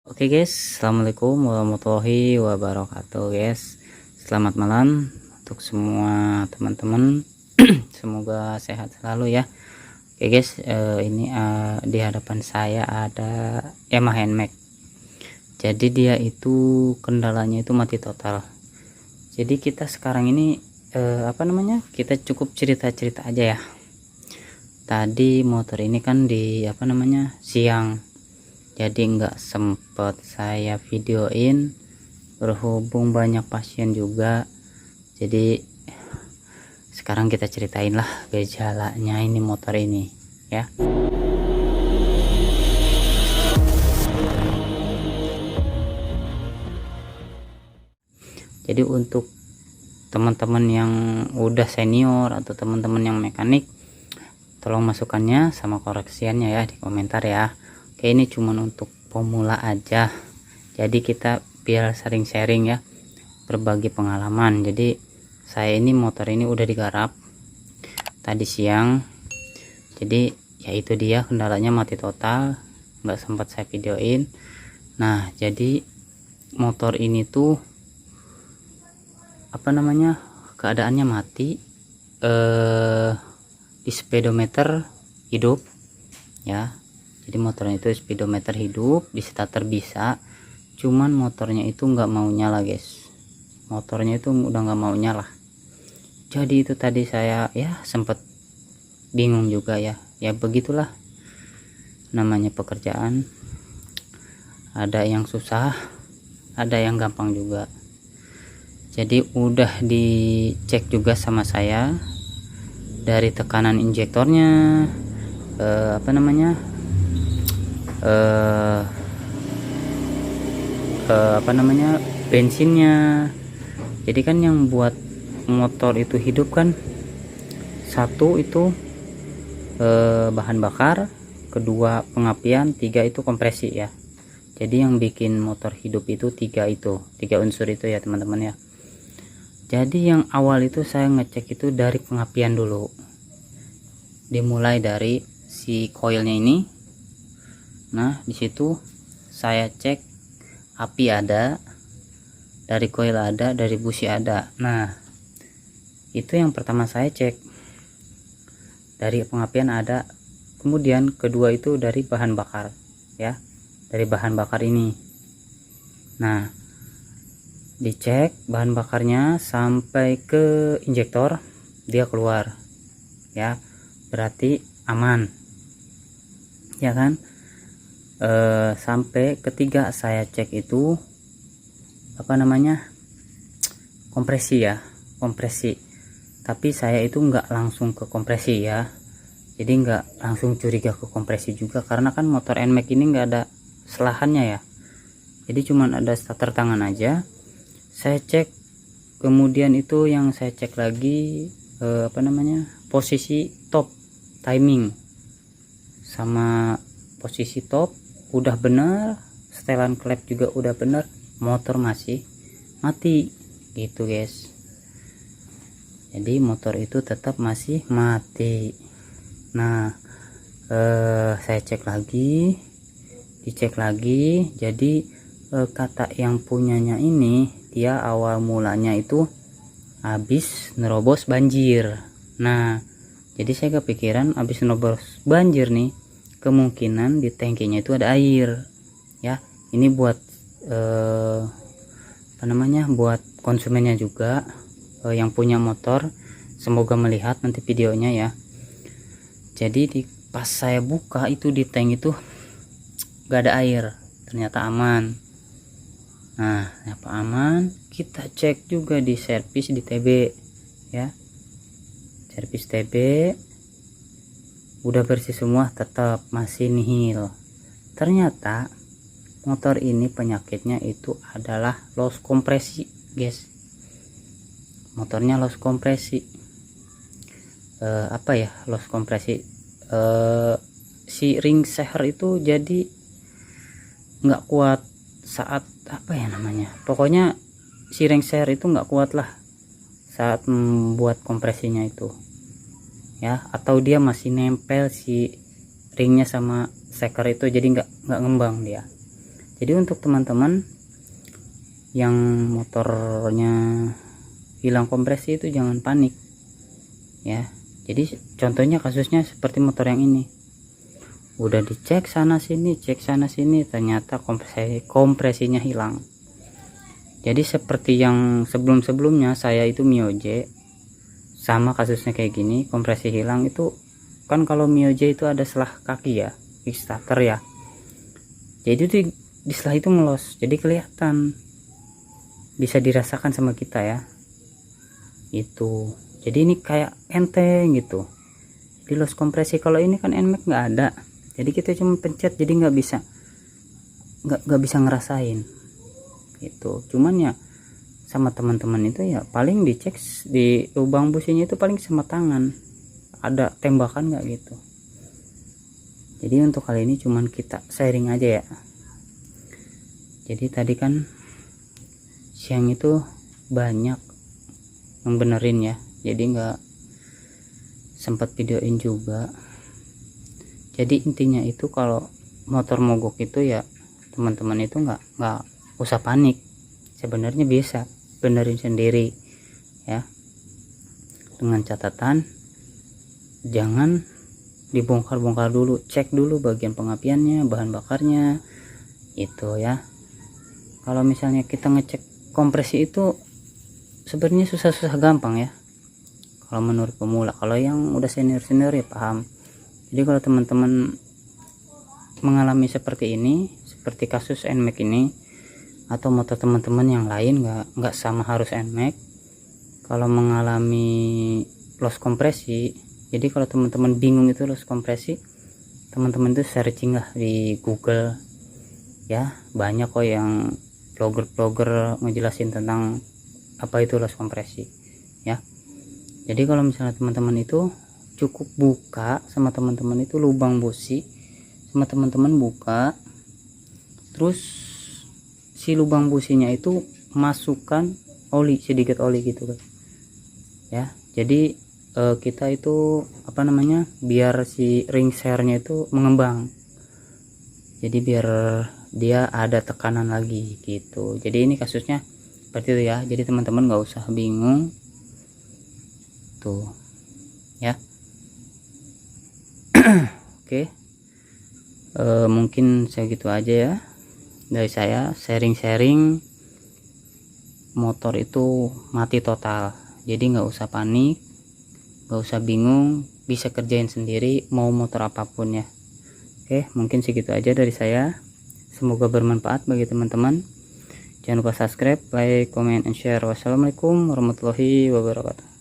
Oke guys, assalamualaikum warahmatullahi wabarakatuh guys. Selamat malam untuk semua teman-teman. Semoga sehat selalu ya. Oke guys, ini di hadapan saya ada Yamaha NMAX. Jadi dia itu kendalanya itu mati total. Jadi kita sekarang ini kita cukup cerita-cerita aja ya. Tadi motor ini kan di siang, jadi nggak sempet saya videoin, berhubung banyak pasien juga. Jadi sekarang kita ceritain lah gejalanya ini motor ini ya. Jadi untuk teman-teman yang udah senior atau teman-teman yang mekanik, tolong masukannya sama koreksiannya ya di komentar ya. Oke, ini cuman untuk pemula aja, jadi kita biar sering sharing ya, berbagi pengalaman. Jadi saya ini motor ini udah digarap tadi siang, jadi ya itu dia kendalanya mati total, nggak sempat saya videoin. Nah jadi motor ini tuh keadaannya mati, di speedometer hidup ya. Jadi motornya itu speedometer hidup, di starter bisa, cuman motornya itu nggak mau nyala guys. Motornya itu udah nggak mau nyala. Jadi itu tadi saya ya sempet bingung juga ya. Ya begitulah namanya pekerjaan, ada yang susah, ada yang gampang juga. Jadi udah dicek juga sama saya, dari tekanan injektornya, bensinnya. Jadi kan yang buat motor itu hidup kan, satu itu bahan bakar, kedua pengapian, tiga itu kompresi ya. Jadi yang bikin motor hidup itu tiga unsur itu ya teman-teman ya. Jadi yang awal itu saya ngecek itu dari pengapian dulu, dimulai dari si koilnya ini. Nah disitu saya cek api ada, dari koil ada, dari busi ada. Nah itu yang pertama saya cek, dari pengapian ada, kemudian kedua itu dari bahan bakar ya, dari bahan bakar ini. Nah dicek bahan bakarnya sampai ke injektor, dia keluar ya, berarti aman ya kan. Sampai ketiga saya cek itu kompresi ya, kompresi. Tapi saya itu nggak langsung ke kompresi ya, jadi nggak langsung curiga ke kompresi juga, karena kan motor NMAX ini nggak ada selahannya ya, jadi cuman ada starter tangan aja. Saya cek, kemudian itu yang saya cek lagi posisi top timing sama posisi top udah benar, setelan klep juga udah benar, motor masih mati gitu guys. Jadi motor itu tetap masih mati. Nah saya cek lagi, dicek lagi. Jadi kata yang punyanya ini, dia awal mulanya itu habis nerobos banjir. Nah jadi saya kepikiran habis nerobos banjir nih, kemungkinan di tangkinya itu ada air ya. Ini buat buat konsumennya juga, yang punya motor, semoga melihat nanti videonya ya. Jadi pas saya buka itu di tank itu gak ada air, ternyata aman. Nah apa aman, kita cek juga di servis di TB ya, servis TB udah bersih semua, tetap masih nihil. Ternyata motor ini penyakitnya itu adalah loss kompresi guys. Motornya loss kompresi. Loss kompresi, si ring seher itu jadi nggak kuat saat pokoknya si ring seher itu nggak kuat lah saat membuat kompresinya itu ya, atau dia masih nempel si ringnya sama seker itu, jadi nggak ngembang dia. Jadi untuk teman-teman yang motornya hilang kompresi itu jangan panik ya. Jadi contohnya kasusnya seperti motor yang ini, udah dicek sana sini, cek sana sini, ternyata kompresinya hilang. Jadi seperti yang sebelumnya saya itu Mio-J, sama kasusnya kayak gini, kompresi hilang itu kan. Kalau Mio-J itu ada selah kaki ya, kickstarter ya, jadi di selah itu ngelos, jadi kelihatan, bisa dirasakan sama kita ya itu. Jadi ini kayak enteng gitu, di los kompresi. Kalau ini kan NMAX nggak ada, jadi kita cuma pencet, jadi nggak bisa ngerasain itu. Cuman ya sama teman-teman itu ya paling dicek di lubang businya itu paling sama tangan, ada tembakan nggak gitu. Jadi untuk kali ini cuman kita sharing aja ya. Jadi tadi kan siang itu banyak yang benerin ya, jadi nggak sempat videoin juga. Jadi intinya itu kalau motor mogok itu ya teman-teman itu nggak usah panik, sebenarnya bisa benerin sendiri ya, dengan catatan jangan dibongkar-bongkar dulu, cek dulu bagian pengapiannya, bahan bakarnya itu ya. Kalau misalnya kita ngecek kompresi itu sebenarnya susah-susah gampang ya kalau menurut pemula. Kalau yang udah senior ya paham. Jadi kalau teman-teman mengalami seperti ini, seperti kasus NMAX ini, atau motor teman-teman yang lain, nggak sama harus NMAX, kalau mengalami loss kompresi, jadi kalau teman-teman bingung itu loss kompresi, teman-teman itu searching lah di Google ya, banyak kok yang blogger ngejelasin tentang apa itu loss kompresi ya. Jadi kalau misalnya teman-teman itu cukup buka sama teman-teman itu lubang busi, sama teman-teman buka, terus si lubang businya itu masukkan oli, sedikit oli gitu kan ya. Jadi kita itu apa namanya, biar si ring share-nya itu mengembang, jadi biar dia ada tekanan lagi gitu. Jadi ini kasusnya seperti itu ya. Jadi teman-teman nggak usah bingung tuh ya. Oke, mungkin segitu aja ya dari saya, sharing motor itu mati total. Jadi nggak usah panik, nggak usah bingung, bisa kerjain sendiri mau motor apapun ya. Oke, mungkin segitu aja dari saya, semoga bermanfaat bagi teman-teman. Jangan lupa subscribe, like, comment, and share. Wassalamualaikum warahmatullahi wabarakatuh.